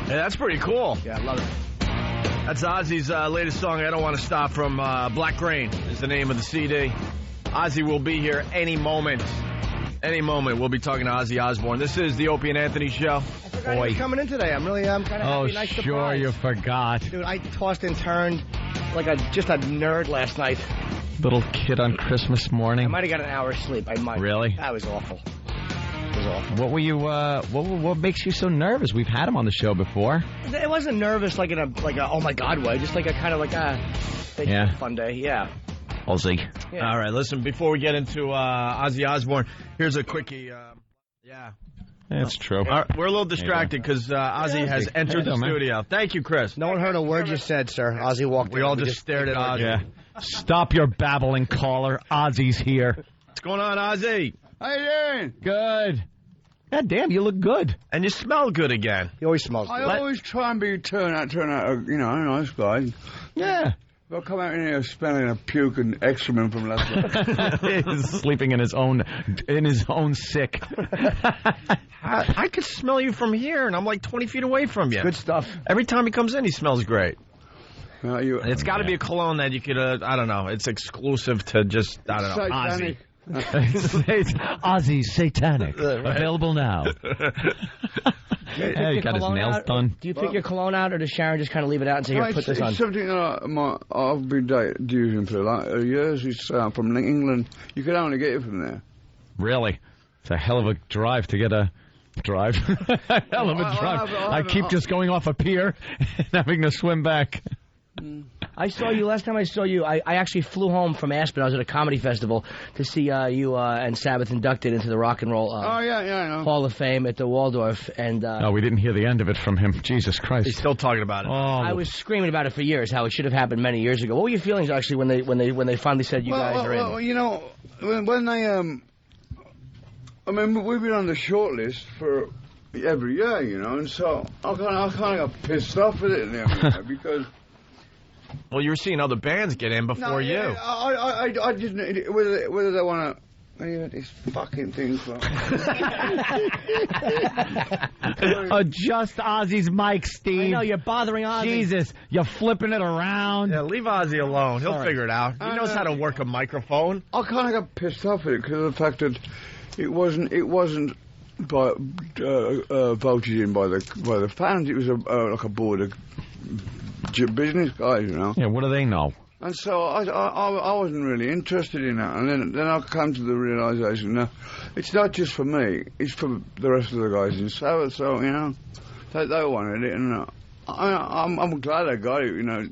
Yeah, that's pretty cool. Yeah, I love it. That's Ozzy's latest song, I Don't Want to Stop, from Black Rain is the name of the CD. Ozzy will be here any moment. Any moment. We'll be talking to Ozzy Osbourne. This is the Opie and Anthony Show. I forgot you were coming in today. I'm kind of happy. Nice sure, surprise. you forgot. Dude, I tossed and turned like just a nerd last night. Little kid on Christmas morning. I might have got an hour's sleep. I might. Really? That was awful. It was awful. What were you? What makes you so nervous? We've had him on the show before. It wasn't nervous like a oh my god way. Just like a kind of like a fun day. Yeah. Ozzy. Yeah. All right, listen, before we get into Ozzy Osbourne, here's a quickie. Yeah. That's true. All right, we're a little distracted because Ozzy has entered the studio. Thank you, Chris. No one heard a word you said, sir. Ozzy walked in. We all just stared at Ozzy. Yeah. Stop your babbling, caller. Ozzy's here. What's going on, Ozzy? How you doing? Good. God damn, you look good. And you smell good again. He always smells good. I always try and turn out, a nice guy. Yeah. If I come out in here smelling a puke and excrement from last night. He's sleeping in his own sick. I could smell you from here, and I'm like 20 feet away from you. Good stuff. Every time he comes in, he smells great. It's got to be a Yeah. cologne that you could, I don't know, it's exclusive to just, I don't know, Ozzy. Ozzy Satanic. Available now. Yeah, he got his nails done. Do you pick your cologne out, or does Sharon just kind of leave it out and say, here, put this on? It's something that I've been using for like years. It's from England. You can only get it from there. Really? It's a hell of a drive to get a drive. Hell of a drive. I keep just going off a pier and having to swim back. I saw you last time I saw you. I actually flew home from Aspen. I was at a comedy festival to see you and Sabbath inducted into the Rock and Roll I know. Hall of Fame at the Waldorf. And no, we didn't hear the end of it from him. Jesus Christ! He's still talking about it. Oh. I was screaming about it for years. How it should have happened many years ago. What were your feelings actually when they finally said you guys are in? Well, you know, when they I mean, we've been on the short list for every year, you know, and so I kind of got pissed off with it now because. Well, you were seeing other bands get in before you. I didn't. Whether they want to. These fucking things. Adjust Ozzy's mic, Steve. I know, you're bothering Ozzy. Jesus, you're flipping it around. Yeah, leave Ozzy alone. He'll figure it out. He knows how to work a microphone. I kind of got pissed off with it because of the fact that it wasn't by, voted in by the fans. It was like a board of business guys, you know. Yeah, what do they know? And so I wasn't really interested in that. And then I come to the realisation, no, it's not just for me, it's for the rest of the guys in Sabbath. So, you know, they wanted it. And I'm glad I got it, you know.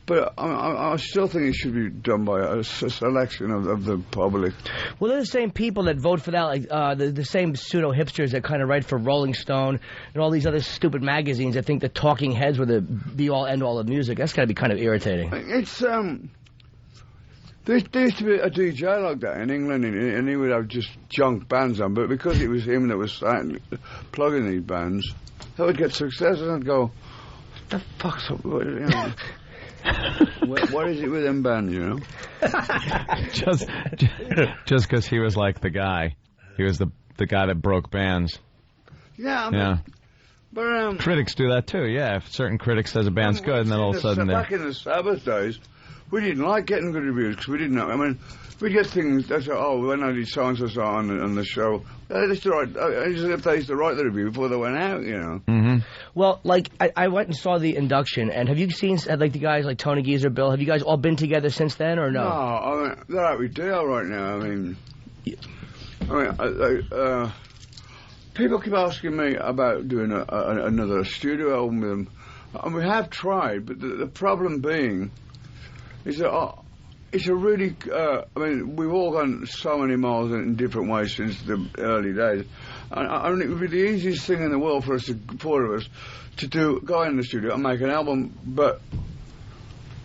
But I still think it should be done by a selection of the public. Well, they're the same people that vote for that, like the same pseudo-hipsters that kind of write for Rolling Stone and all these other stupid magazines that think the Talking Heads were the be-all, end-all of music. That's got to be kind of irritating. It's, there used to be a DJ like that in England, and he would have just junk bands on, but because it was him that was plugging these bands, they would get success, and I'd go, what the fuck's up, you know? What is it with them bands, you know? just because he was like the guy. He was the guy that broke bands. Yeah. But critics do that too, yeah. If certain critics says a band's good, and then all of a sudden back in the Sabbath days, we didn't like getting good reviews because we didn't know. I mean, we'd get things that say, oh, when I did so-and-so on the show, they used to write, as if they used to write the review before they went out, you know. Mm-hmm. Well, like, I went and saw the induction, and have you seen, like, the guys like Tony Geezer, Bill, have you guys all been together since then, or no? No, I mean, they're out with Dale right now. I mean, people keep asking me about doing another studio album with them, and we have tried, but the problem being is that it's a really, I mean, we've all gone so many miles in different ways since the early days. And it would be the easiest thing in the world for us, four of us, to go in the studio and make an album. But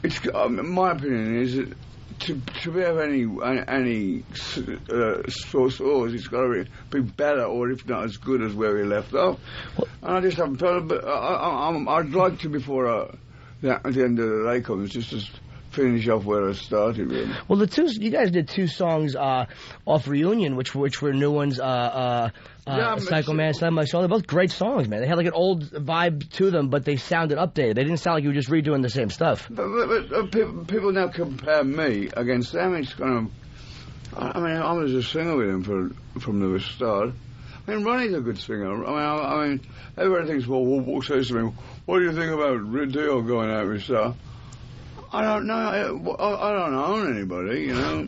it's, my opinion is that to have any source, it's got to be better, or if not as good as where we left off. And I just haven't felt it. But I'd like to, before the end of the day comes, just finish off where I started, really. Well, you guys did 2 songs off Reunion, which were new ones. Psycho Man, Slam My Soul. They're both great songs, man. They had like an old vibe to them, but they sounded updated. They didn't sound like you were just redoing the same stuff. But people now compare me against them. It's kind of. I mean, I was a singer with him from the start. I mean, Ronnie's a good singer. I mean, everybody thinks, well, says to me, what do you think about Dio going out with stuff? I don't know. I don't own anybody, you know.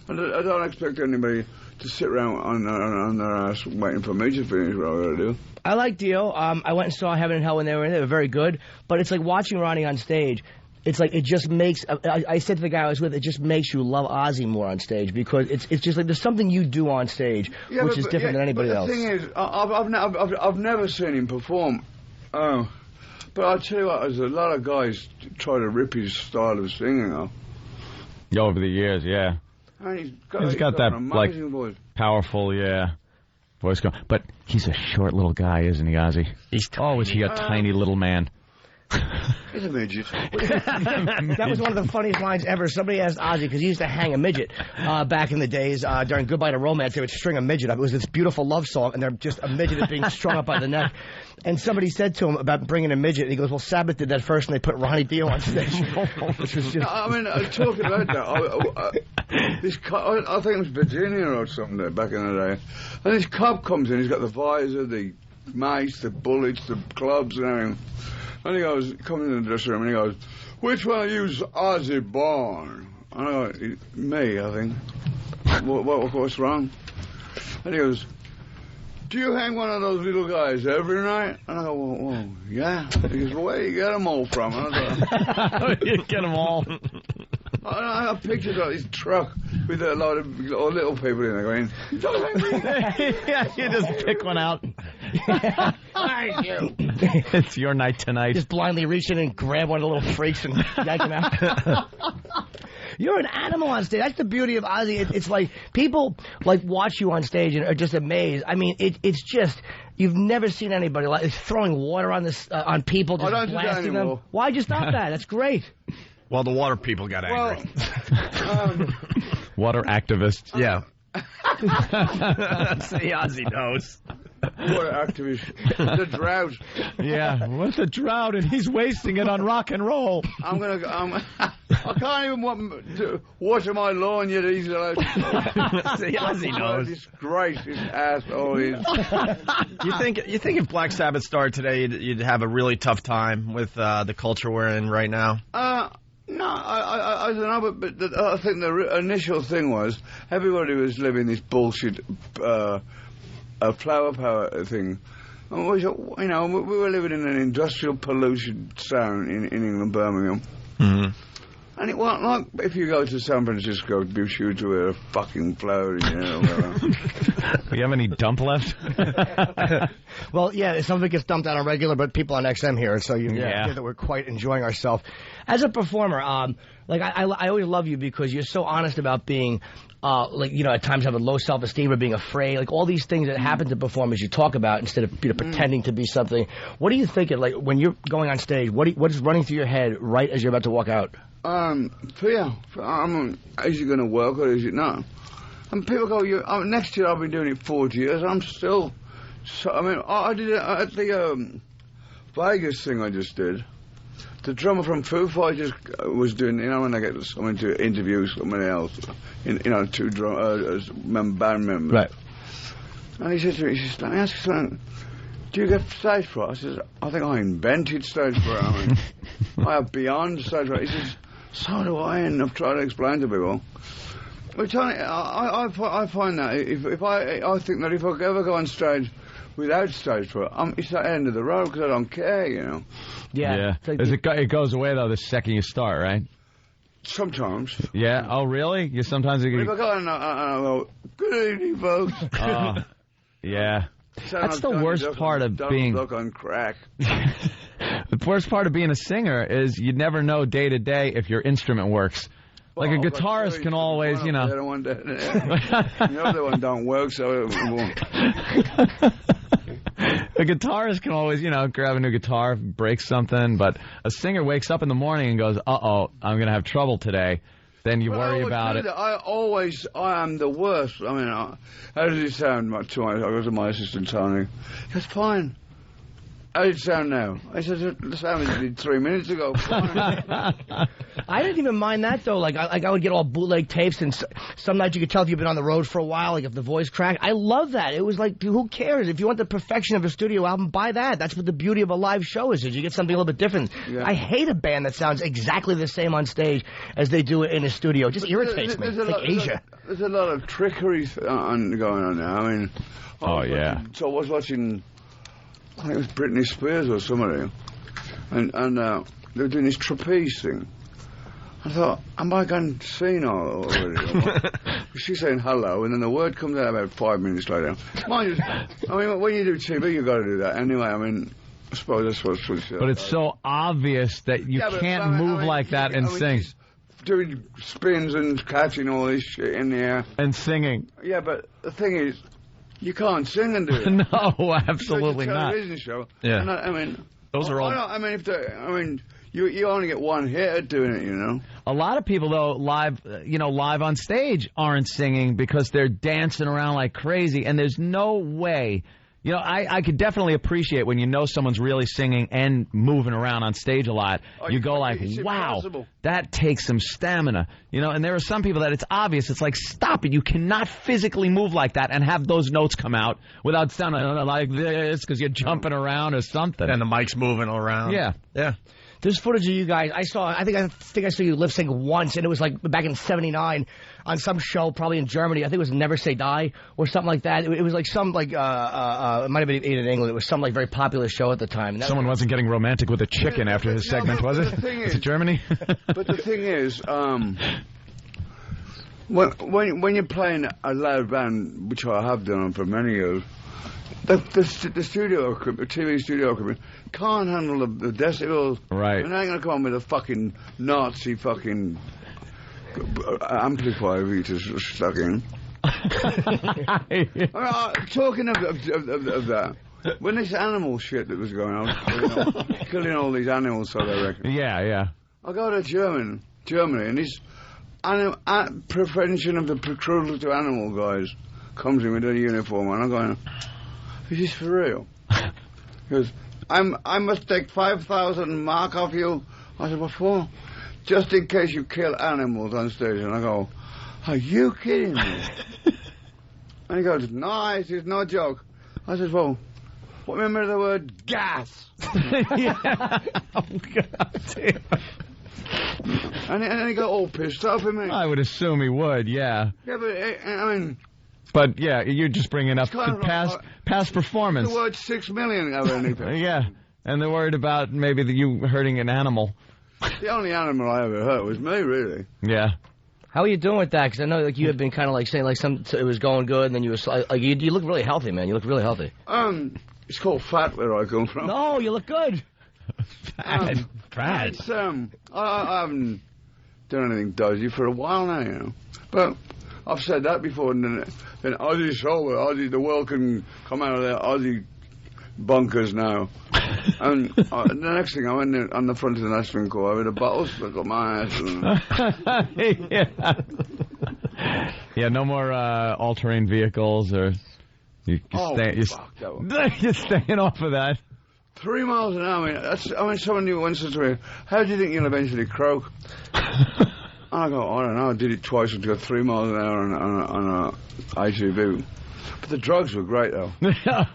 I don't expect anybody to sit around on their ass waiting for me to finish what I gotta do. I like Dio. I went and saw Heaven and Hell when they were in. They were very good. But it's like watching Ronnie on stage. It's like it just makes. I said to the guy I was with, it just makes you love Ozzy more on stage because it's just like there's something you do on stage which is different than anybody else. The thing is, I've never seen him perform. But I'll tell you what, there's a lot of guys try to rip his style of singing off. Over the years, yeah. And he's got that like voice. powerful, voice going. But he's a short little guy, isn't he, Ozzy? He's is he a tiny little man? He's a midget. That was one of the funniest lines ever. Somebody asked Ozzy, because he used to hang a midget back in the days during Goodbye to Romance. They would string a midget up. It was this beautiful love song, and they're just a midget is being strung up by the neck. And somebody said to him about bringing a midget, and he goes, well, Sabbath did that first, and they put Ronnie Dio on stage. Which was just... I mean, talking about that, I think it was Virginia or something back in the day. And this cop comes in, he's got the visor, the mace, the bullets, the clubs, and everything. And he comes in the dressing room, and he goes, which one of you's Ozzy Osbourne? And I go, me, I think. What's wrong? And he goes, do you hang one of those little guys every night? And I go, well yeah. He goes, well, where do you get them all from? And I go, you get them all. I have pictures of this truck with a lot of little people in there going, don't hang me. Yeah, you just pick one out. It's your night tonight. Just blindly reach in and grab one of the little freaks and yank him out. You're an animal on stage. That's the beauty of Ozzy. It's like people like watch you on stage and are just amazed. I mean, it's just you've never seen anybody like throwing water on on people, just blasting them. Why'd you stop that? That's great. Well, the water people got angry. Water activists. Yeah. Say Ozzy knows. Water activists. The drought. Yeah, what's the drought? And he's wasting it on rock and roll. I can't even water my lawn yet. He's allowed to. See, Ozzy knows. Disgrace, this asshole is. You think if Black Sabbath started today, you'd have a really tough time with the culture we're in right now? No, I don't know, but I think the initial thing was everybody was living this bullshit flower power thing. And we were living in an industrial pollution town in England, Birmingham. Mm-hmm. And it wasn't like if you go to San Francisco, be sure to wear a fucking flower, Do you have any dump left? Well, yeah, some of it gets dumped out on regular, but people on XM here, so you hear that we're quite enjoying ourselves. As a performer, I always love you because you're so honest about being, at times having low self-esteem or being afraid, like all these things that happen to performers you talk about instead of pretending to be something. What are you thinking, like, when you're going on stage, what is running through your head right as you're about to walk out? Fear. Is it going to work or is it not? And people go, next year I've been doing it 40 years, I'm still... I did it at the Vegas thing I just did. The drummer from Foo Fighters was doing, when they get someone to interview somebody else, two band members. Right. And he said to me, let me ask you something. Do you get stage fright? I says, I think I invented stage fright. I have beyond stage fright. He says, so do I, and I've tried to explain to people. Which I find that I think that if I ever go on stage without stage fright, it's the end of the road because I don't care, Yeah. It goes away though the second you start, right? Sometimes. Yeah. Oh, really? You sometimes. If I go and I go, good evening, folks. Yeah. That's the worst part of being. Look on crack. The worst part of being a singer is you never know day to day if your instrument works. Like a guitarist can always, The other one, the other one don't work, so it won't. The guitarist can always, grab a new guitar, break something, but a singer wakes up in the morning and goes, "Uh-oh, I'm going to have trouble today." Then you worry about it. I am the worst. I mean, how does it sound? I go to my assistant, Tony. That's fine. How does it sound now? I said, the sound did 3 minutes ago. I didn't even mind that, though. Like I would get all bootleg tapes, and some nights you could tell if you've been on the road for a while, like if the voice cracked. I love that. It was like, who cares? If you want the perfection of a studio album, buy that. That's what the beauty of a live show is you get something a little bit different. Yeah. I hate a band that sounds exactly the same on stage as they do it in a studio. It just irritates me. It's like Asia. There's a lot of trickery going on now. I mean... So I was watching... I think it was Britney Spears or somebody, and they were doing this trapeze thing. I thought, am I going to see now already? She's saying hello, and then the word comes out about 5 minutes later. Mind you, I mean, when you do TV, you've got to do that anyway. I mean, I suppose that's what it's... But it's so obvious that you can't move like that and sing. Doing spins and catching all this shit in the air. And singing. Yeah, but the thing is... You can't sing and do it. No, absolutely not. Television show. Yeah. I mean, those are all. You only get one hit at doing it, A lot of people though live on stage aren't singing because they're dancing around like crazy, and there's no way. I could definitely appreciate when someone's really singing and moving around on stage a lot. You go like, wow, impossible. That takes some stamina. And there are some people that it's obvious. It's like, stop it. You cannot physically move like that and have those notes come out without sounding like this because you're jumping around or something. And the mic's moving around. Yeah. Yeah. There's footage of you guys. I think I saw you lip sync once, and it was like back in '79 on some show, probably in Germany. I think it was Never Say Die or something like that. It was like some it might have been in England. It was some like very popular show at the time. And someone wasn't getting romantic with a chicken after his segment, was it? Was it Germany? But the thing is, when you're playing a live band, which I have done for many years. The studio equipment, TV studio equipment, can't handle the decibels. Right. And I ain't going to come on with a fucking Nazi fucking amplifier for you to stuck in. Talking of that, when this animal shit that was going on, killing all these animals, so they reckon. Yeah. I go to Germany, and this prevention of the cruelty to animal guys comes in with a uniform, and I'm going... Is this for real? He goes, I must take 5,000 mark off you. I said, what for? Just in case you kill animals on stage. And I go, are you kidding me? And he goes, no, it's no joke. I said, well, remember the word gas? Yeah. Oh, God damn. And he got all pissed off at me. I would assume he would, yeah. Yeah, but, I mean... But, yeah, you're just bringing up past performance. The word 6 million of anything. Yeah, and they're worried about maybe you hurting an animal. The only animal I ever hurt was me, really. Yeah. How are you doing with that? Because I know you had been kind of like saying like it was going good, and then you were like you look really healthy, man. You look really healthy. It's called fat where I come from. No, you look good. Fat. It's I haven't done anything dodgy for a while now, but. I've said that before, and then Ozzy's sober. The world can come out of their Ozzy bunkers now. And the next thing, I went on the front of the National Corps with a bottle stuck up my ass. Yeah, no more all-terrain vehicles, or you're staying off of that. 3 miles an hour. Someone new once said to me, "How do you think you'll eventually croak?" And I go, I don't know, I did it twice and got 3 miles an hour on a ITV. But the drugs were great, though.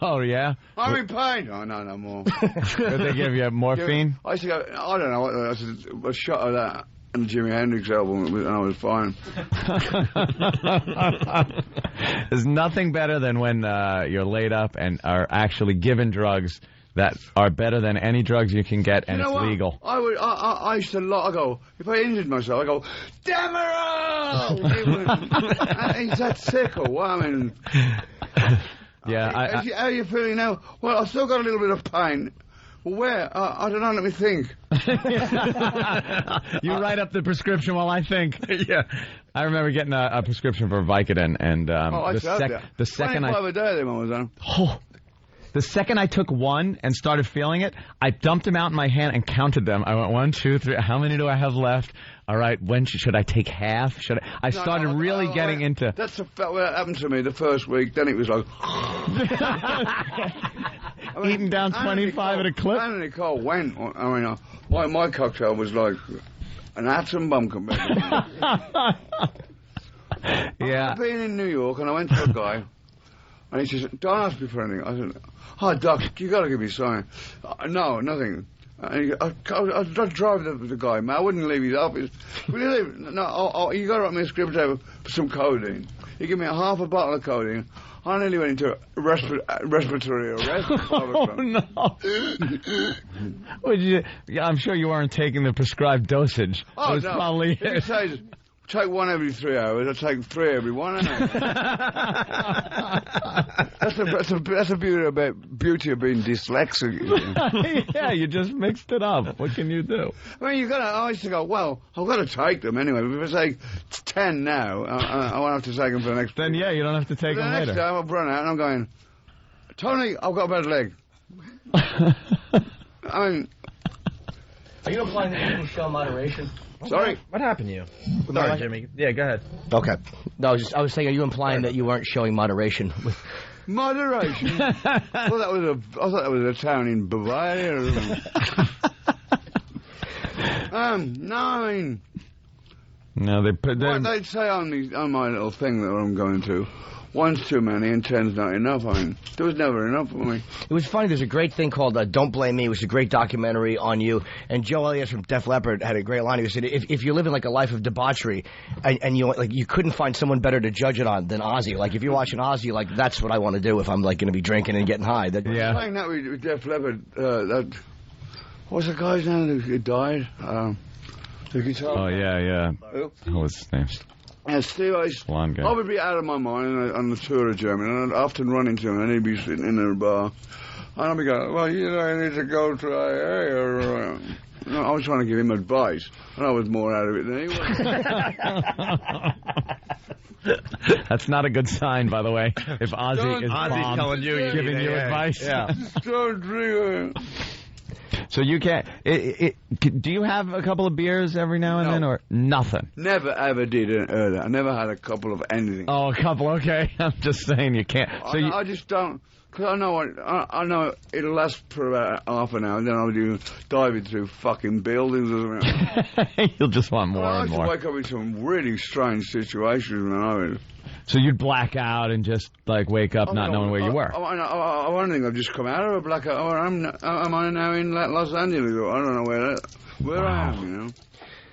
Oh, yeah? I'm in pain. Oh, no more. Did they give you morphine? I used to go, I don't know, I said, a shot of that and the Jimi Hendrix album, and I was fine. There's nothing better than when you're laid up and are actually given drugs that are better than any drugs you can get, and it's legal. I used to go, if I injured myself, I go, Demerol! Is that sick or what? I mean... Yeah, how are you feeling now? Well, I've still got a little bit of pain. Well, where? I don't know, let me think. You write up the prescription while I think. Yeah. I remember getting a prescription for Vicodin, and the second 25 a day, them I was on. Oh. The second I took one and started feeling it, I dumped them out in my hand and counted them. I went 1, 2, 3. How many do I have left? All right, when should I take half? Should I started really getting into... That's what happened to me the first week. Then it was like... Eating down 25 at a clip? Anthony Cole went. My cocktail was like an atom bomb compared to Yeah. I've been in New York and I went to a guy and he says, don't ask me for anything. I said, "Hi, Doc, you got to give me something." No, nothing. And I'd drive the guy, man. I wouldn't leave his office. Will you leave? No, you got to write me a script over for some codeine. He gave me half a bottle of codeine. I nearly went into respiratory arrest. Oh, no. I'm sure you weren't taking the prescribed dosage. Oh, no. Probably it. He says, take one every 3 hours. I take 3 every 1 hour. That's the beauty of being dyslexic. Yeah, you just mixed it up. What can you do? I mean, I used to go, well, I've got to take them anyway. If I say 10 now, I won't have to take them for the next... Then, yeah, you don't have to take them later. The next time I've run out and I'm going, Tony, I've got a bad leg. I mean... Are you implying that you show moderation? Sorry? What happened to you? Sorry, Jimmy. Yeah, go ahead. Okay. No, I was saying, are you implying that you weren't showing moderation? Moderation? I thought that was a town in Bavaria. No, I mean... No, what they'd say on my little thing that I'm going to, 1's too many and 10's not enough. I mean, there was never enough for me. It was funny. There's a great thing called Don't Blame Me, which is a great documentary on you. And Joe Elliott from Def Leppard had a great line. He said, if you're living like a life of debauchery and you couldn't find someone better to judge it on than Ozzy. Like, if you're watching Ozzy, like, that's what I want to do if I'm, like, going to be drinking and getting high. Yeah. Playing that with Def Leppard, what's the guy's name who died? The guitar. Oh, yeah. Who? What was his name? Yeah, Steve, I would be out of my mind on the tour of Germany, and I'd often run into him, and he'd be sitting in a bar, and I'd be going, well, I need to go to AA, no, I was trying to give him advice, and I was more out of it than he was. That's not a good sign, by the way, if Ozzy's telling you giving you advice. Yeah. Don't drink it. So you can't... do you have a couple of beers every now and then, or nothing? Never, ever did that. I never had a couple of anything. Oh, a couple, okay. I'm just saying you can't. So I just don't... Because I know it'll last for about half an hour, and then I'll be diving through fucking buildings or something. You'll just want more and more. I used to wake up in some really strange situations when I was... So you'd black out and just, like, wake up not knowing where you were? I don't think I've just come out of a blackout. Am I now in Los Angeles? I don't know where I am, you know.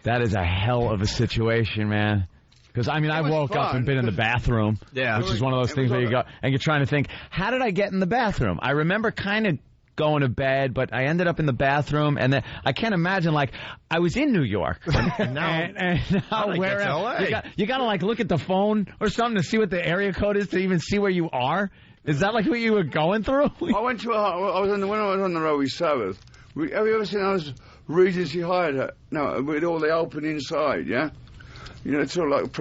That is a hell of a situation, man. Because, I mean, I woke up and been in the bathroom, which is one of those things where you go, and you're trying to think, how did I get in the bathroom? I remember kind of going to bed, but I ended up in the bathroom, and then I can't imagine, like, I was in New York. and now where you got to, like, look at the phone or something to see what the area code is to even see where you are? Is that, like, what you were going through? when I was on the road with Sabbath, have you ever seen those Regency Hyatt? No, with all the open inside, yeah? You know, it's sort of like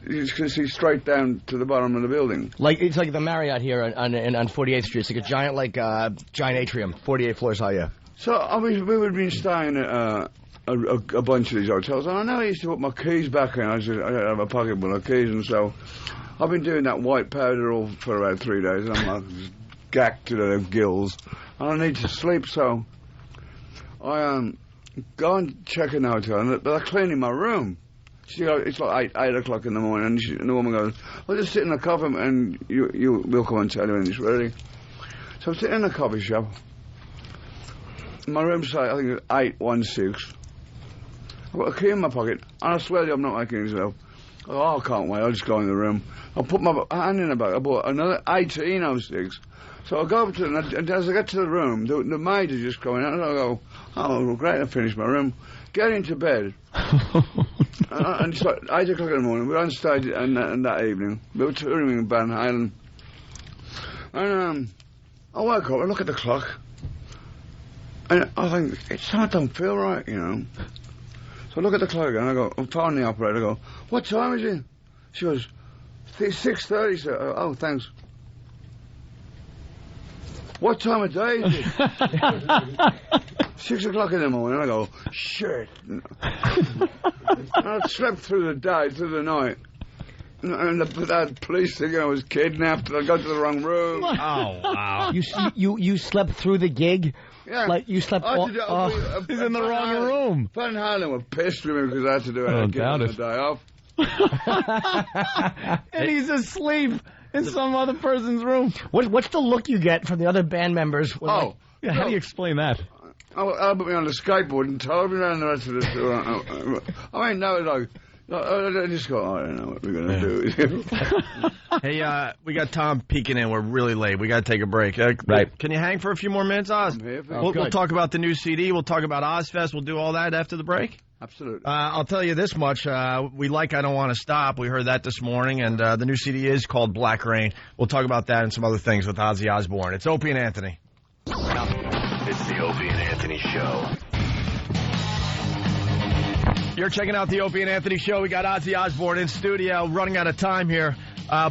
you can see straight down to the bottom of the building. Like it's like the Marriott here on 48th Street. It's like a giant atrium, 48 floors high. Yeah. So we would have been staying at a bunch of these hotels, and I know I used to put my keys back in. I have a pocket full of keys, and so I've been doing that white powder all for about 3 days. And I'm like gacked to the gills, and I need to sleep. So I go and check in the hotel, but they're cleaning my room. It's like 8 o'clock in the morning, and the woman goes, "Well, just sit in the coffee, and we'll come and tell you when it's ready." So I'm sitting in a coffee shop. My room's say, I think it's 816. I've got a key in my pocket, and I swear to you, I'm not making it up. Oh, I can't wait. I'll just go in the room. I'll put my hand in the bag. I bought another 1806. So I go up to it, and as I get to the room, the maid is just going out, and I go, "Oh, great, I finished my room." Get into bed. And it's like 8 o'clock in the morning. We're on stage and that evening. We were touring in Van Halen. And I woke up, I look at the clock, and I think, it's something don't feel right, you know. So I look at the clock and I go, I'm phone the operator, I go, "What time is it?" She goes, 6:30, sir. Oh, thanks. what time of day is it? 6 o'clock in the morning. I go, shit. I slept through the day, through the night. And that police thing, I was kidnapped. I got to the wrong room. Oh, wow. You slept through the gig? Yeah. Like, you slept... He's in the wrong room. Van Halen were pissed with me because I had to do it. I give him the day off. And he's asleep in some other person's room. What's the look you get from the other band members? How do you explain that? I put me on the skateboard and towed me around the rest of the tour. I mean, no, like... I just go, I don't know what we're going to do. Hey, we got Tom peeking in. We're really late. We got to take a break. Right. Can you hang for a few more minutes, Oz? I'm here for We'll talk about the new CD. We'll talk about Ozfest. We'll do all that after the break. Absolutely. I'll tell you this much. We like I Don't Want to Stop. We heard that this morning, and the new CD is called Black Rain. We'll talk about that and some other things with Ozzy Osbourne. It's Opie and Anthony. It's the Opie and Anthony Show. You're checking out the Opie and Anthony Show. We got Ozzy Osbourne in studio. Running out of time here.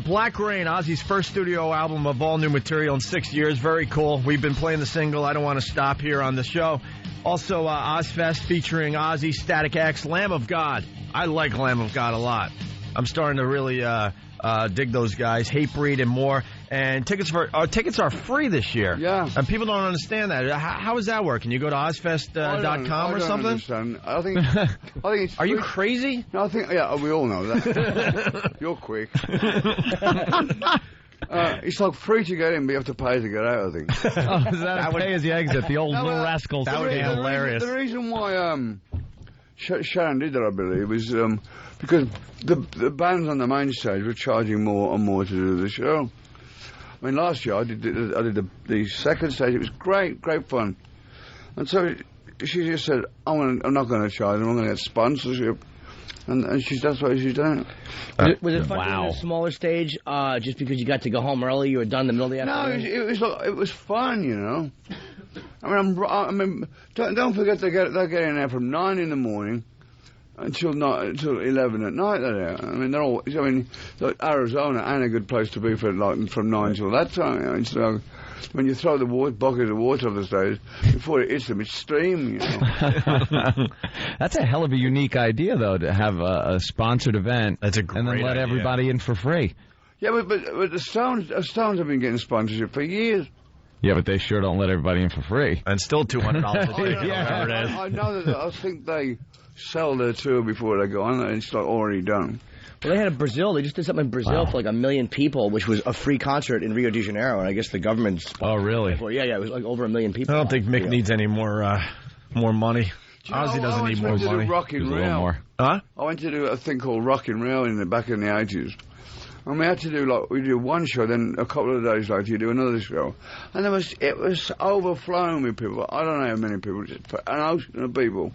Black Rain, Ozzy's first studio album of all new material in 6 years. Very cool. We've been playing the single I Don't Want to Stop here on the show. Also, Ozfest featuring Ozzy, Static X, Lamb of God. I like Lamb of God a lot. I'm starting to really dig those guys. Hatebreed and more. And tickets are free this year. Yeah. And people don't understand that. How does that work? Can you go to Ozfest.com or something? Understand. I think it's Are you crazy? No, I think, we all know that. You're quick. It's like free to get in, but you have to pay to get out, I think. Is that pay as you exit? The old little rascals. That would be hilarious. The reason why Sharon did that, I believe, is because the bands on the main stage were charging more and more to do the show. I mean, last year I did the second stage. It was great fun. And so she just said, I'm not going to charge them. I'm going to get sponsorship. And that's what she's done. Was it fun doing a smaller stage just because you got to go home early? You were done in the middle of the afternoon? No, it was fun, you know. I mean, don't forget they're getting there from 9 in the morning until 11 at night. I mean, like Arizona ain't a good place to be for from 9 till that time. You know? So when you throw the bucket of water on the stage, before it hits them, it's steam. You know. That's a hell of a unique idea, though, to have a sponsored event. That's a great and then let idea. everybody in for free. Yeah, but the Stones have been getting sponsorship for years. Yeah, but they sure don't let everybody in for free. And still $200 a ticket, Yeah. whatever it is. I know that. I think they sell their tour before they go on, and it's like already done. Well, they had Brazil. They just did something in Brazil for like 1 million people, which was a free concert in Rio de Janeiro. And I guess the government. Oh, really? Well, yeah, it was like over 1 million people. I don't think Mick needs any more money. Ozzy doesn't need more money. Rock in There's a little Rio. more. Huh? I went to do a thing called Rock in Rio back in the 80s. And we had to do we do one show, then a couple of days later you do another show. And it was overflowing with people. I don't know how many people, just an ocean of people.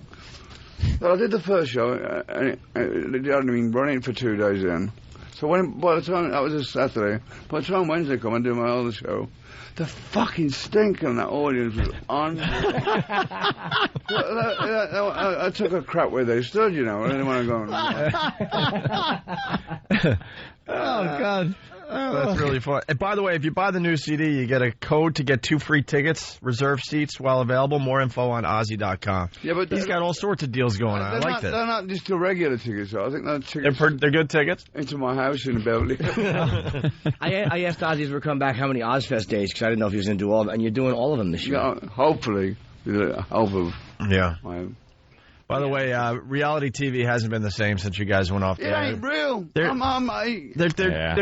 So I did the first show, and it hadn't been running for 2 days then. So by the time, that was a Saturday, by the time Wednesday come and do my other show, the fucking stink in that audience was on. I took a crap where they stood, you know. I didn't want to go. Oh, God. That's really fun. And by the way, if you buy the new CD, you get a code to get 2 free tickets, reserve seats while available. More info on Ozzy.com. Yeah, but he's got all sorts of deals going on. I like that. They're not just the regular tickets, though. I think they're tickets. They're good tickets. Into my house in Beverly. I asked Ozzy as we come back how many Ozfest days, because I didn't know if he was going to do all of them. And you're doing all of them this year. Yeah, hopefully. With the help of Yeah. my... By the way, reality TV hasn't been the same since you guys went off the It air. ain't real. They're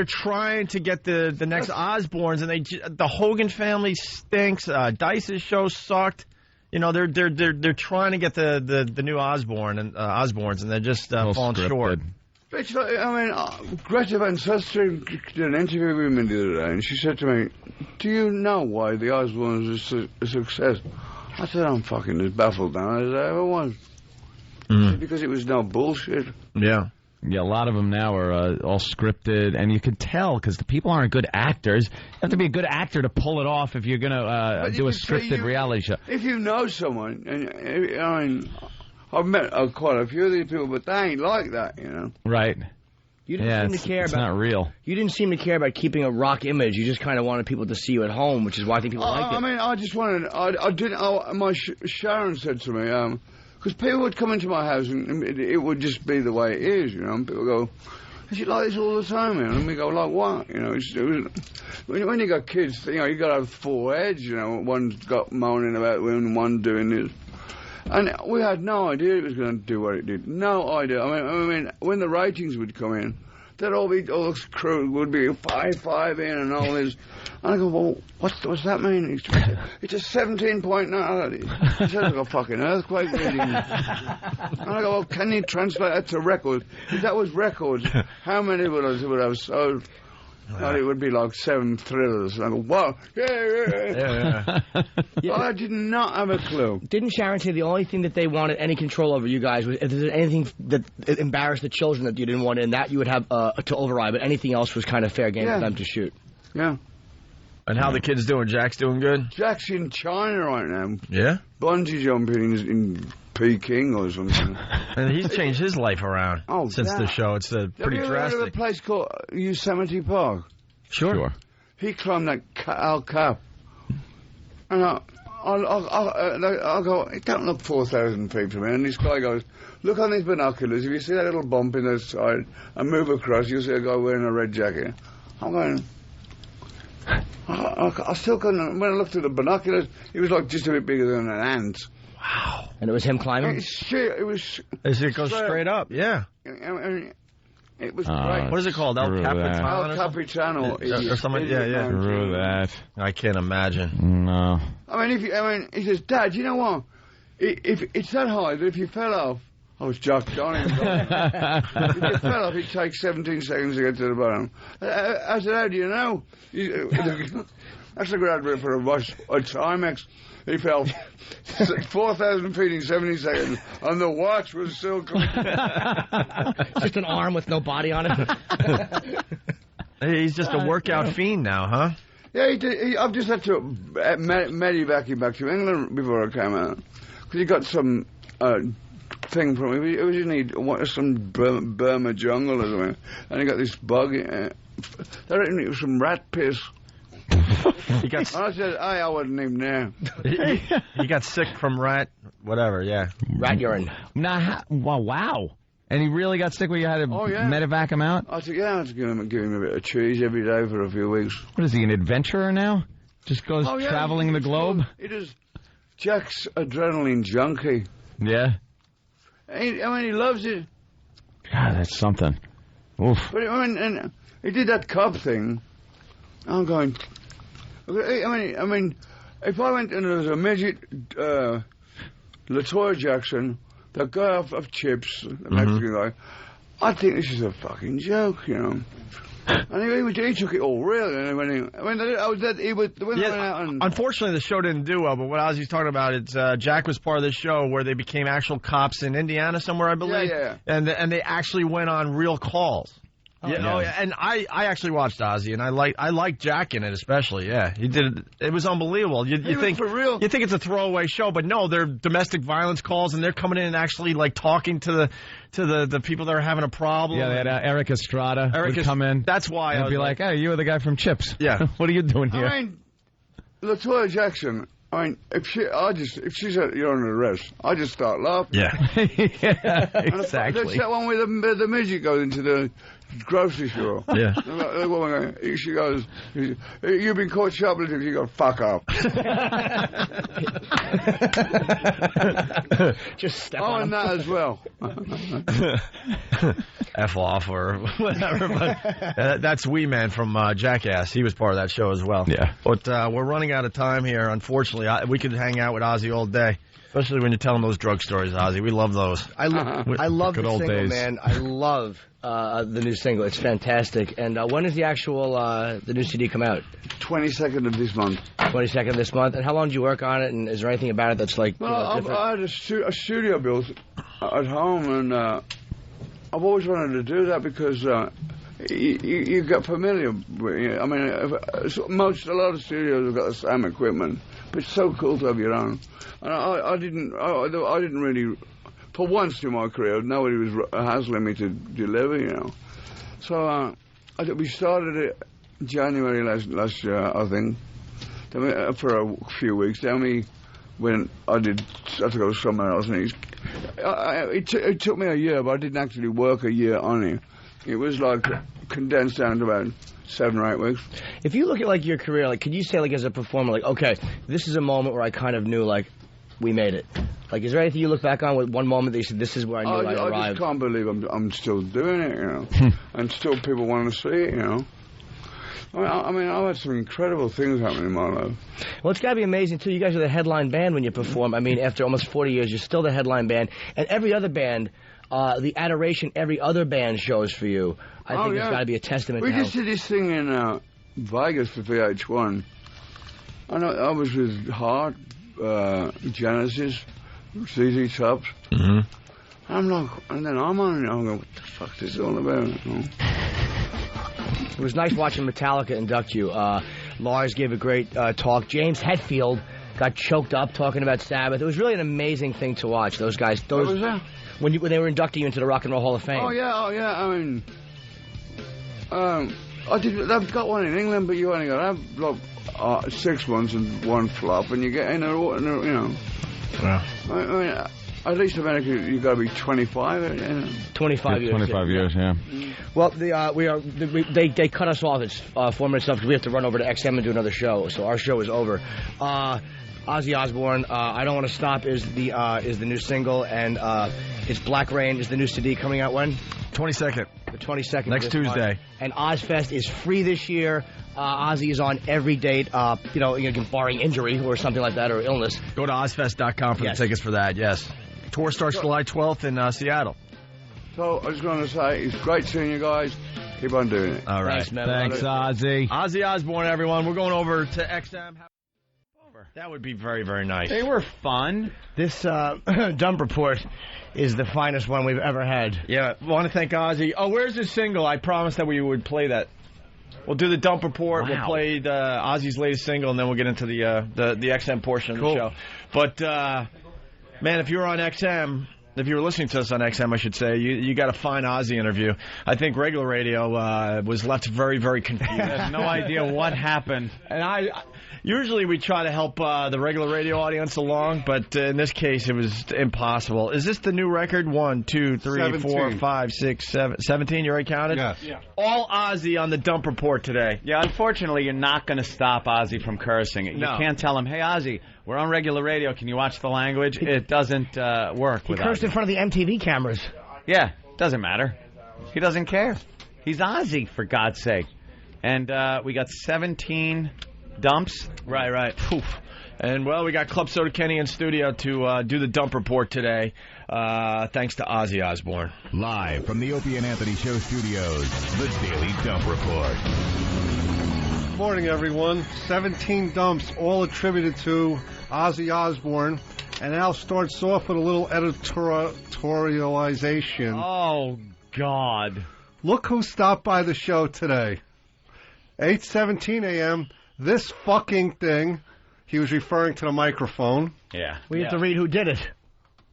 trying to get the next Osbournes, and the Hogan family stinks. Dice's show sucked. You know, they're trying to get the new Osbournes, and they're just falling short. It's like, I mean, Greta Van Susteren did an interview with me the other day, and she said to me, "Do you know why the Osbournes are a success?" I said, "I'm fucking as baffled now as I ever was." Because it was no bullshit. Yeah. Yeah, a lot of them now are all scripted, and you can tell because the people aren't good actors. You have to be a good actor to pull it off if you're going to do a scripted reality show. If you know someone, and I mean, I've met quite a few of these people, but they ain't like that, you know. Right. You didn't seem to care it's about. Not real. You didn't seem to care about keeping a rock image. You just kind of wanted people to see you at home, which is why I think people liked it. I mean, I just wanted. I didn't. Sharon said to me, because people would come into my house and it would just be the way it is, you know. And people go, "Is it like this all the time, man?" And we go, "Like what?" You know, when you got kids, you know, you got to have 4 heads. You know, one's got moaning about and one doing this. And we had no idea it was going to do what it did. No idea. I mean, when the ratings would come in, there'd all this crew would be 5 in and all this. And I go, well, what's that mean? It's a 17.9. It sounds like a fucking earthquake reading. And I go, well, can you translate that to records? If that was records, how many would have sold? And it would be like 7 Thrillers. And I go, wow, yeah. I did not have a clue. Didn't Sharon say the only thing that they wanted any control over you guys was if there's anything that embarrassed the children that you didn't want in, that you would have to override, but anything else was kind of fair game for them to shoot? Yeah. And how the kid's doing? Jack's doing good? Jack's in China right now. Yeah? Bungee jumping in Peking or something. And he's changed his life around since the show. It's pretty drastic. Have you heard of a place called Yosemite Park? Sure. He climbed that Al Cap. And I go, it don't look 4,000 feet from here. And this guy goes, look on these binoculars. If you see that little bump in the side and move across, you'll see a guy wearing a red jacket. I'm going... I still couldn't... When I looked at the binoculars, he was like just a bit bigger than an ant. Wow. And it was him climbing? It was... It goes straight up, yeah. It was great. What is it called? El Capitan? El Capitan or something? Yeah. Screw that. I can't imagine. No. I mean, he says, Dad, you know what? If it's that high that if you fell off... I was Jack Johnny. If you fell off, it takes 17 seconds to get to the bottom. I said, how do you know? That's a great rip for a Timex. He fell 4,000 feet in 70 seconds, and the watch was still clean. Just an arm with no body on it. He's just a workout fiend now, huh? Yeah, I've just had to medevac him back to England before I came out. Because he got some... thing from him. He was in some Burma jungle or something, and he got this bug. They reckon it was some rat piss. And I said, I wasn't even there. He got sick from rat rat urine. Wow. And he really got sick where you had to medevac him out? I said, I had to give him a bit of cheese every day for a few weeks. What is he, an adventurer now? Just goes traveling the globe? It is Jack's adrenaline junkie. Yeah. I mean, he loves it. God, that's something. Oof. But and he did that cop thing. I'm going... I mean, if I went and there was a midget, LaToya Jackson, the guy of Chips, the Mexican guy, I'd think this is a fucking joke, you know. And he took it all real. And unfortunately, the show didn't do well. But what Ozzy's talking about, it's Jack was part of the show where they became actual cops in Indiana somewhere, I believe. Yeah. And they actually went on real calls. And I actually watched Ozzy, and I liked Jack in it especially. Yeah, he did. It was unbelievable. You think for real? You think it's a throwaway show, but no, they're domestic violence calls, and they're coming in and actually like talking to the people that are having a problem. Yeah, they had Eric Estrada would come in. That's why I'd be like, hey, you were the guy from Chips. Yeah, what are you doing here? I mean, LaToya Jackson. I mean, if she said you're under arrest, I just start laughing. Yeah, exactly. That's that one where the midget goes into the grocery store. Yeah. She goes, you've been caught shoplifting. She goes, fuck off. Just step on and that as well. F off or whatever. But that's Wee Man from Jackass. He was part of that show as well. Yeah. But we're running out of time here, unfortunately. We could hang out with Ozzy all day. Especially when you're telling those drug stories, Ozzy. We love those. I love good the old single, days. man. I love the new single. It's fantastic. And when is the actual the new CD come out? 22nd of this month. 22nd of this month. And how long did you work on it? And is there anything about it that's like? Well, I had a studio built at home, and I've always wanted to do that because you get familiar with it. I mean, a lot of studios have got the same equipment, but it's so cool to have your own. And I didn't really, for once in my career, nobody was hassling me to deliver, you know. So we started it January last year, I think. Then for a few weeks. Then we went. I had to go somewhere else, and it took me a year, but I didn't actually work a year on it. It was like condensed down to about 7 or 8 weeks. If you look at like your career, like, could you say like as a performer, like, okay, this is a moment where I kind of knew like we made it. Like, is there anything you look back on with one moment that you said, this is where I knew I arrived? I just can't believe I'm still doing it, you know, and still people want to see it, you know. I mean, I've had some incredible things happen in my life. Well, it's got to be amazing, too. You guys are the headline band when you perform. I mean, after almost 40 years, you're still the headline band. And every other band, the adoration every other band shows for you, I think it's got to be a testament to We just did this thing in Vegas for VH1. I was with Heart, Genesis, ZZ Top. Mm-hmm. I'm like, and then I'm on it, I'm going, what the fuck is this all about? You know? It was nice watching Metallica induct you. Lars gave a great talk. James Hetfield got choked up talking about Sabbath. It was really an amazing thing to watch. Those guys. What was that? When they were inducting you into the Rock and Roll Hall of Fame. Oh yeah. I mean, They've got one in England, but you only got to have 6 ones and 1 flop, and you get in a you know. Yeah. I mean, at least America, you got to be 25. 25 years. 25 years, yeah. Well, they cut us off. It's 4 minutes left because we have to run over to XM and do another show. So our show is over. Ozzy Osbourne, I Don't Want to Stop is the new single, and it's Black Rain is the new CD coming out when? 22nd. The 22nd. Next Tuesday. Month. And Ozfest is free this year. Ozzy is on every date, barring injury or something like that, or illness. Go to Ozfest.com for the tickets for that, yes. Tour starts July 12th in Seattle. So I was going to say, it's great seeing you guys. Keep on doing it. All right. Thanks, man. Thanks, Ozzy. Ozzy Osbourne, everyone. We're going over to XM. That would be very, very nice. They were fun. This dump report is the finest one we've ever had. Yeah, want to thank Ozzy. Oh, where's his single? I promised that we would play that. We'll do the dump report. Wow. We'll play Ozzy's latest single, and then we'll get into the XM portion of the show. But, man, if you were on XM, if you were listening to us on XM, I should say, you got a fine Ozzy interview. I think regular radio was left very, very confused. I have no idea what happened. And usually we try to help the regular radio audience along, but in this case it was impossible. Is this the new record? 1, 2, 3, 17. 4, 5, 6, 7, 17? You already counted? Yes. Yeah. All Ozzy on the dump report today. Yeah, unfortunately, you're not going to stop Ozzy from cursing. You can't tell him, hey, Ozzy, we're on regular radio. Can you watch the language? It doesn't work with Ozzy. He cursed in front of the MTV cameras. Yeah, doesn't matter. He doesn't care. He's Ozzy, for God's sake. And we got 17 dumps. Right. Poof. And, well, we got Club Soda Kenny in studio to do the dump report today, thanks to Ozzy Osbourne. Live from the Opie and Anthony Show studios, the Daily Dump Report. Good morning, everyone. 17 dumps, all attributed to Ozzy Osbourne. And Al starts off with a little editorialization. Oh, God. Look who stopped by the show today. 8:17 a.m., this fucking thing. He was referring to the microphone. Yeah. We have to read who did it.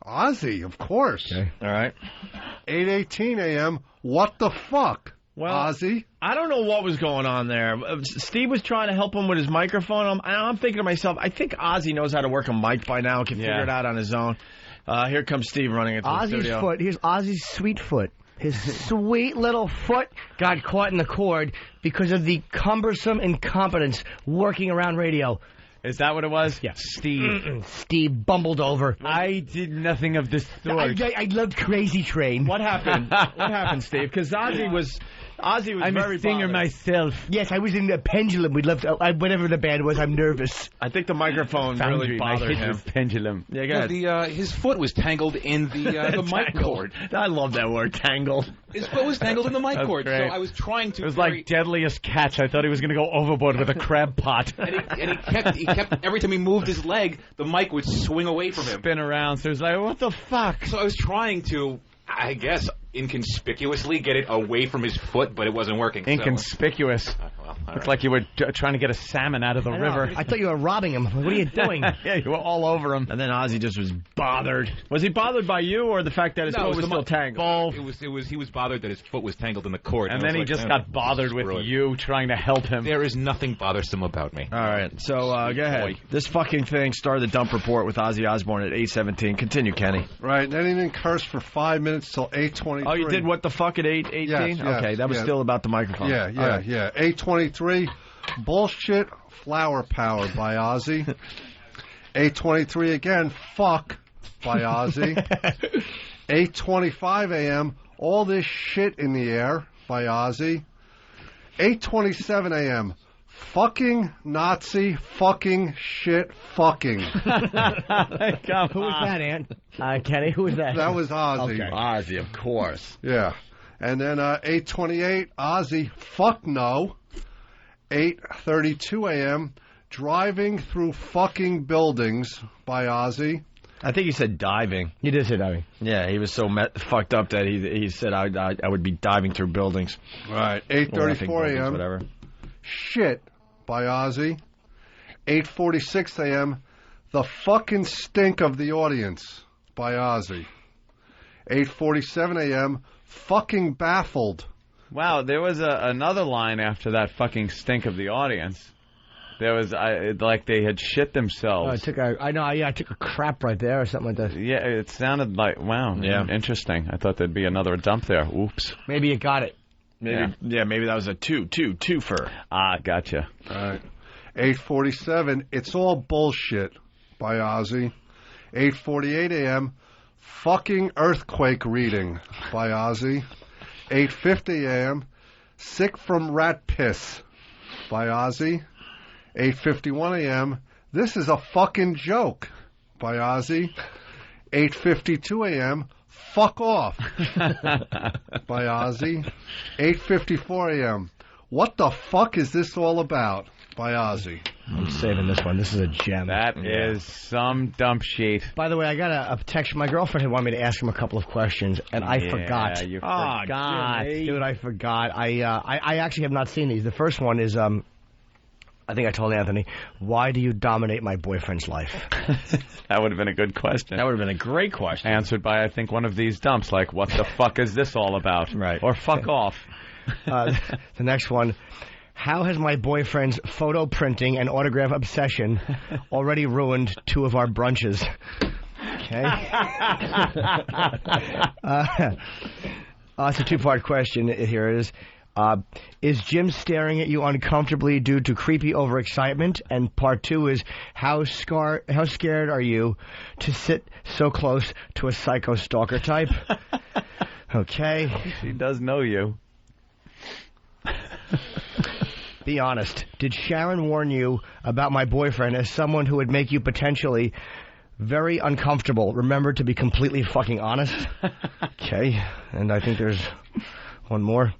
Ozzy, of course. Okay. All right. 8:18 a.m., what the fuck? Well, Ozzy? I don't know what was going on there. Steve was trying to help him with his microphone. I'm thinking to myself, I think Ozzy knows how to work a mic by now, can figure it out on his own. Here comes Steve running into the studio. Ozzy's foot. Here's Ozzy's sweet foot. His sweet little foot got caught in the cord because of the cumbersome incompetence working around radio. Is that what it was? Yeah. Steve. Steve bumbled over. I did nothing of this sort. I loved Crazy Train. What happened? What happened, Steve? Because Ozzy was I'm very a singer bothered. myself. Yes, I was in the Pendulum. We left whatever the band was. I'm nervous. I think the microphone really bothered him. Pendulum. Yeah, go ahead. His foot was tangled in the mic cord. I love that word, tangled. His foot was tangled in the mic cord, so great. I was trying to. It was like Deadliest Catch. I thought he was going to go overboard with a crab pot. and he kept every time he moved his leg, the mic would swing away from him. Spin around. So it was like, what the fuck? So I was trying to, I guess, inconspicuously get it away from his foot, but it wasn't working. Inconspicuous. So, Looked like you were trying to get a salmon out of the river. I thought you were robbing him. What are you doing? Yeah, you were all over him. And then Ozzy just was bothered. Was he bothered by you or the fact that his foot was still tangled? Both. He was bothered that his foot was tangled in the cord. And then he just got bothered with you trying to help him. There is nothing bothersome about me. All right, so go ahead. This fucking thing started the dump report with Ozzy Osbourne at 8:17. Continue, Kenny. Right, and then he didn't curse for 5 minutes till 8:23. Oh, you did what the fuck at 8:18? Yes, okay, that was still about the microphone. Yeah. 8:23, bullshit, flower power by Ozzy. 8:23 again, fuck by Ozzy. 8:25 a.m., all this shit in the air by Ozzy. 8:27 a.m., fucking Nazi, fucking shit, fucking. Who was that, Ant? Kenny, who was that? That was Ozzy. Okay. Ozzy, of course. Yeah. And then 8:28, Ozzy, fuck no. 8:32 a.m., driving through fucking buildings by Ozzy. I think he said diving. You did say diving. Yeah, he was so fucked up that he said I would be diving through buildings. Right. 8:34 a.m., whatever. shit by Ozzy. 8:46 a.m., the fucking stink of the audience by Ozzy. 8:47 a.m., fucking baffled. Wow, there was another line after that fucking stink of the audience. There was like they had shit themselves. I took a crap right there or something like that. Yeah, it sounded like, wow, interesting. I thought there'd be another dump there. Oops. Maybe you got it. Maybe maybe that was a twofer. Ah, gotcha. All right. 8:47, it's all bullshit by Ozzy. 8:48 a.m., fucking earthquake reading by Ozzy. 8:50 a.m., sick from rat piss by Ozzy. 8:51 a.m., this is a fucking joke by Ozzy. 8:52 a.m., fuck off by Ozzy. 8:54 a.m., what the fuck is this all about by Ozzy. I'm saving this one. This is a gem. That is some dump sheet. By the way, I got a text. My girlfriend had wanted me to ask him a couple of questions, and I forgot. You forgot. Dude, I forgot. I actually have not seen these. The first one is, I think I told Anthony, why do you dominate my boyfriend's life? That would have been a good question. That would have been a great question. Answered by, I think, one of these dumps, like, what the fuck is this all about? Right. Or fuck off. The next one, how has my boyfriend's photo printing and autograph obsession already ruined 2 of our brunches? Okay. It's a 2-part question. Here it is. Is Jim staring at you uncomfortably due to creepy overexcitement? And part 2 is, how scared are you to sit so close to a psycho stalker type? Okay. She does know you. Be honest. Did Sharon warn you about my boyfriend as someone who would make you potentially very uncomfortable? Remember to be completely fucking honest. Okay. And I think there's one more.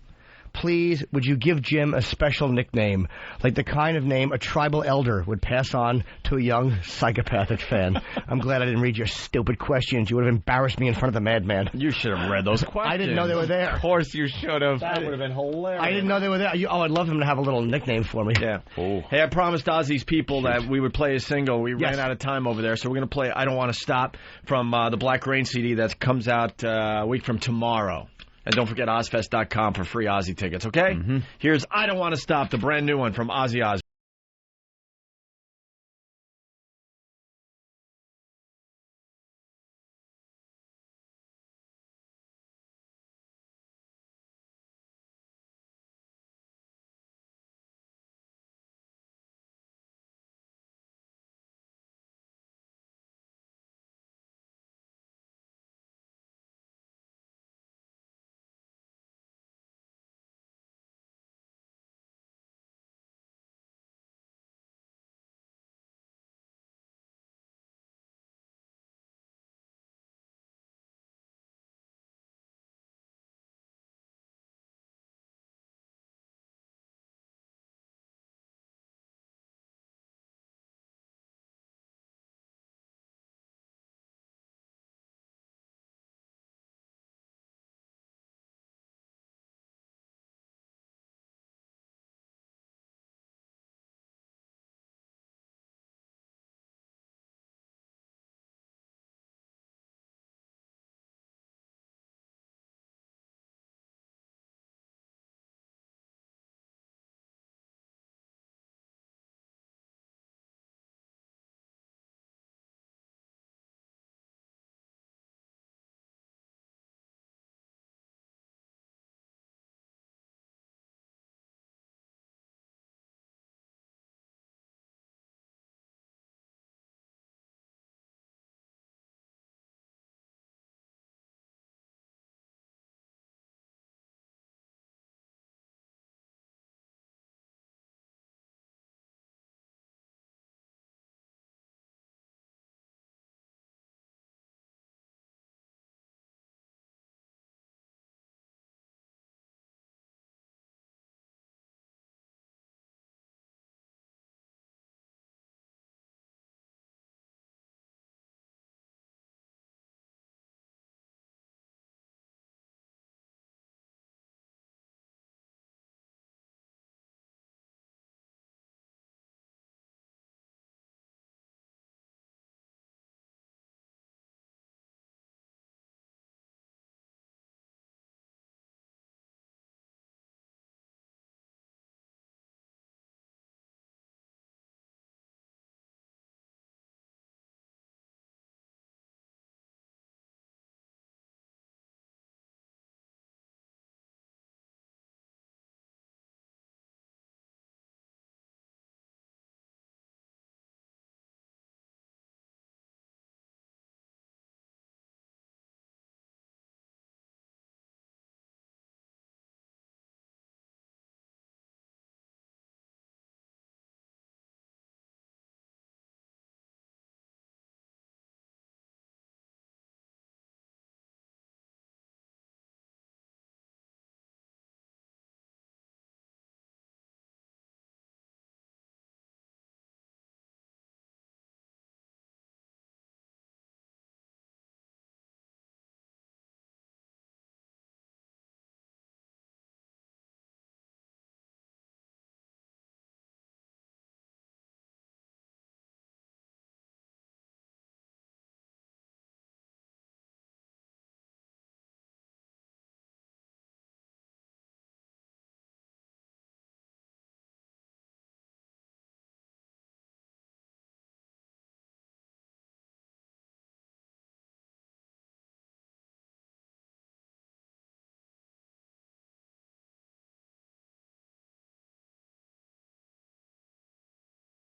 Please, would you give Jim a special nickname, like the kind of name a tribal elder would pass on to a young psychopathic fan? I'm glad I didn't read your stupid questions. You would have embarrassed me in front of the madman. You should have read those questions. I didn't know they were there. Of course you should have. That would have been hilarious. I didn't know they were there. I'd love him to have a little nickname for me. Yeah. Oh. Hey, I promised Ozzy's people that we would play a single. We ran out of time over there, so we're going to play I Don't Want to Stop from the Black Rain CD that comes out a week from tomorrow. And don't forget Ozfest.com for free Ozzy tickets, okay? Mm-hmm. Here's I Don't Want to Stop, the brand new one from Ozzy Osbourne.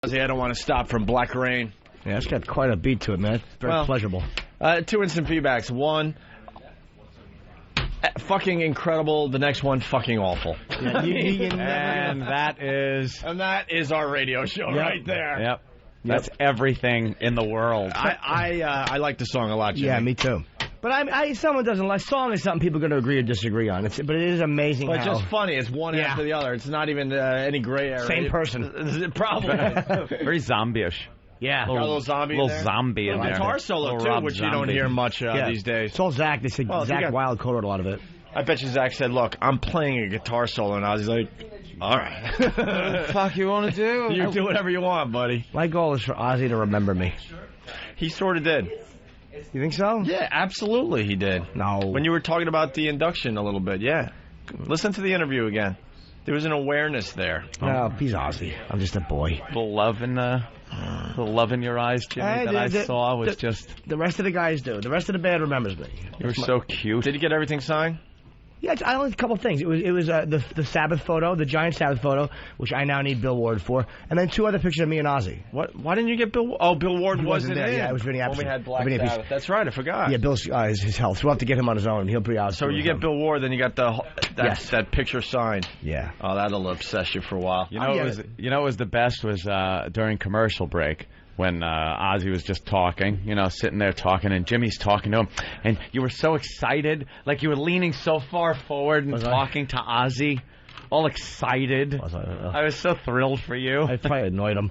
Ozzy, I don't want to stop from Black Rain. Yeah, it's got quite a beat to it, man. It's very pleasurable. 2 instant feedbacks. One, fucking incredible. The next one, fucking awful. Yeah, and that is our radio show right there. Yep. That's everything in the world. I like the song a lot, Jimmy. Yeah, me too. But someone doesn't like song is something people are going to agree or disagree on. But it is amazing. But just funny. It's one after the other. It's not even any gray area. Same person. Probably. Very zombie-ish. Yeah. A little zombie. Zombie in there. Guitar solo too, which you don't hear much these days. It's all Zach. They said Zach Wilde co-wrote a lot of it. I bet you Zach said, "Look, I'm playing a guitar solo," and Ozzy's like, "All right, what the fuck you want to do? You do whatever you want, buddy." My goal is for Ozzy to remember me. He sort of did. You think so? Yeah, absolutely, he did. No. When you were talking about the induction a little bit, yeah. Listen to the interview again. There was an awareness there. No, he's Ozzy. I'm just a boy. The love in your eyes, Jimmy, that I saw was just... The rest of the guys do. The rest of the band remembers me. You were so cute. Did you get everything signed? Yeah, I only a couple things. It was the Sabbath photo, the giant Sabbath photo, which I now need Bill Ward for, and then 2 other pictures of me and Ozzy. What? Why didn't you get Bill? Oh, Bill Ward wasn't there. Yeah, it was really absent. When we had Black Sabbath. That's right. I forgot. Yeah, Bill's his health. So we'll have to get him on his own. He'll be out. So you get Bill Ward, then you got that picture signed. Yeah. Oh, that'll obsess you for a while. You know, what was the best was during commercial break. When Ozzy was just talking, sitting there talking, and Jimmy's talking to him, and you were so excited, like you were leaning so far forward and talking to Ozzy, all excited. I was so thrilled for you. I probably annoyed him.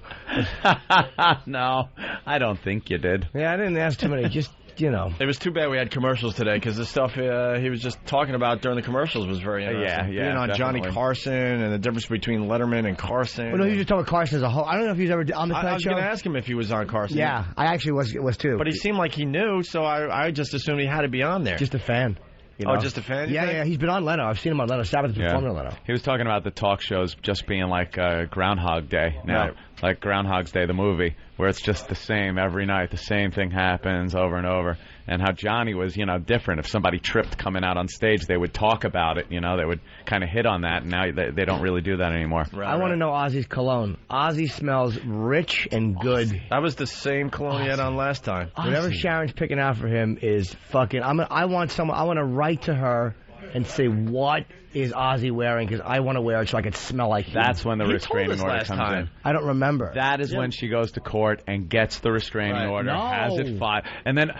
No, I don't think you did. Yeah, I didn't ask too many, just... It was too bad we had commercials today because the stuff he was just talking about during the commercials was very interesting. Yeah, being on definitely. Johnny Carson and the difference between Letterman and Carson. Well, no, he was talking about Carson as a whole. I don't know if he was ever on the I was show. going to ask him if he was on Carson. Yeah, I actually was too. But he seemed like he knew, so I just assumed he had to be on there. Just a fan. Oh, just a fan? Yeah, he's been on Leno. I've seen him on Leno. Sabbath performed on Leno. He was talking about the talk shows just being like Groundhog Day now. Right. Like Groundhog's Day, the movie, where it's just the same every night. The same thing happens over and over. And how Johnny was, different. If somebody tripped coming out on stage, they would talk about it. They would kind of hit on that. And now they don't really do that anymore. Right, I want to know Ozzy's cologne. Ozzy smells rich and good. That was the same cologne he had on last time. Whatever Sharon's picking out for him is fucking... I want to write to her and say, what is Ozzy wearing? Because I want to wear it so I can smell like him. That's when the restraining order comes in. I don't remember. That is when she goes to court and gets the restraining order, has it filed. And then,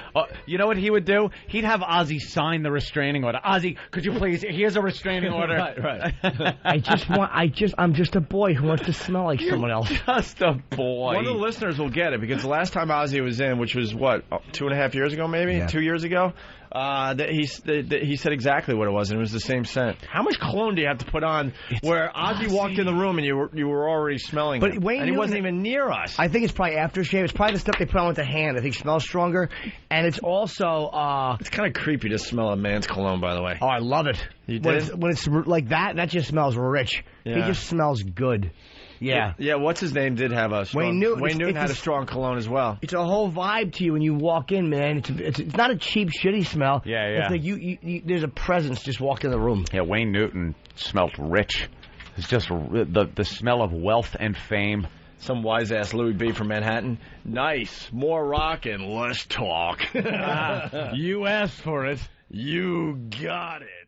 you know what he would do? He'd have Ozzy sign the restraining order. Ozzy, could you please, here's a restraining order. Right. I'm just a boy who wants to smell like someone else. Just a boy. One of the listeners will get it, because the last time Ozzy was in, which was, 2.5 years ago maybe? Yeah. 2 years ago? He said exactly what it was, and it was the same scent. How much cologne do you have to put on where Ozzy walked in the room and you were already smelling but him, and he wasn't even near us? I think it's probably aftershave. It's probably the stuff they put on with the hand. I think it smells stronger, and it's also... it's kind of creepy to smell a man's cologne, by the way. Oh, I love it. You did? When it's like that just smells rich. Yeah. He just smells good. Yeah. Yeah, what's his name did have a strong... Wayne Newton had a strong cologne as well. It's a whole vibe to you when you walk in, man. It's not a cheap, shitty smell. Yeah. It's like you there's a presence just walked in the room. Yeah, Wayne Newton smelled rich. It's just the smell of wealth and fame. Some wise-ass Louis B. from Manhattan. Nice. More rock and less talk. You asked for it. You got it.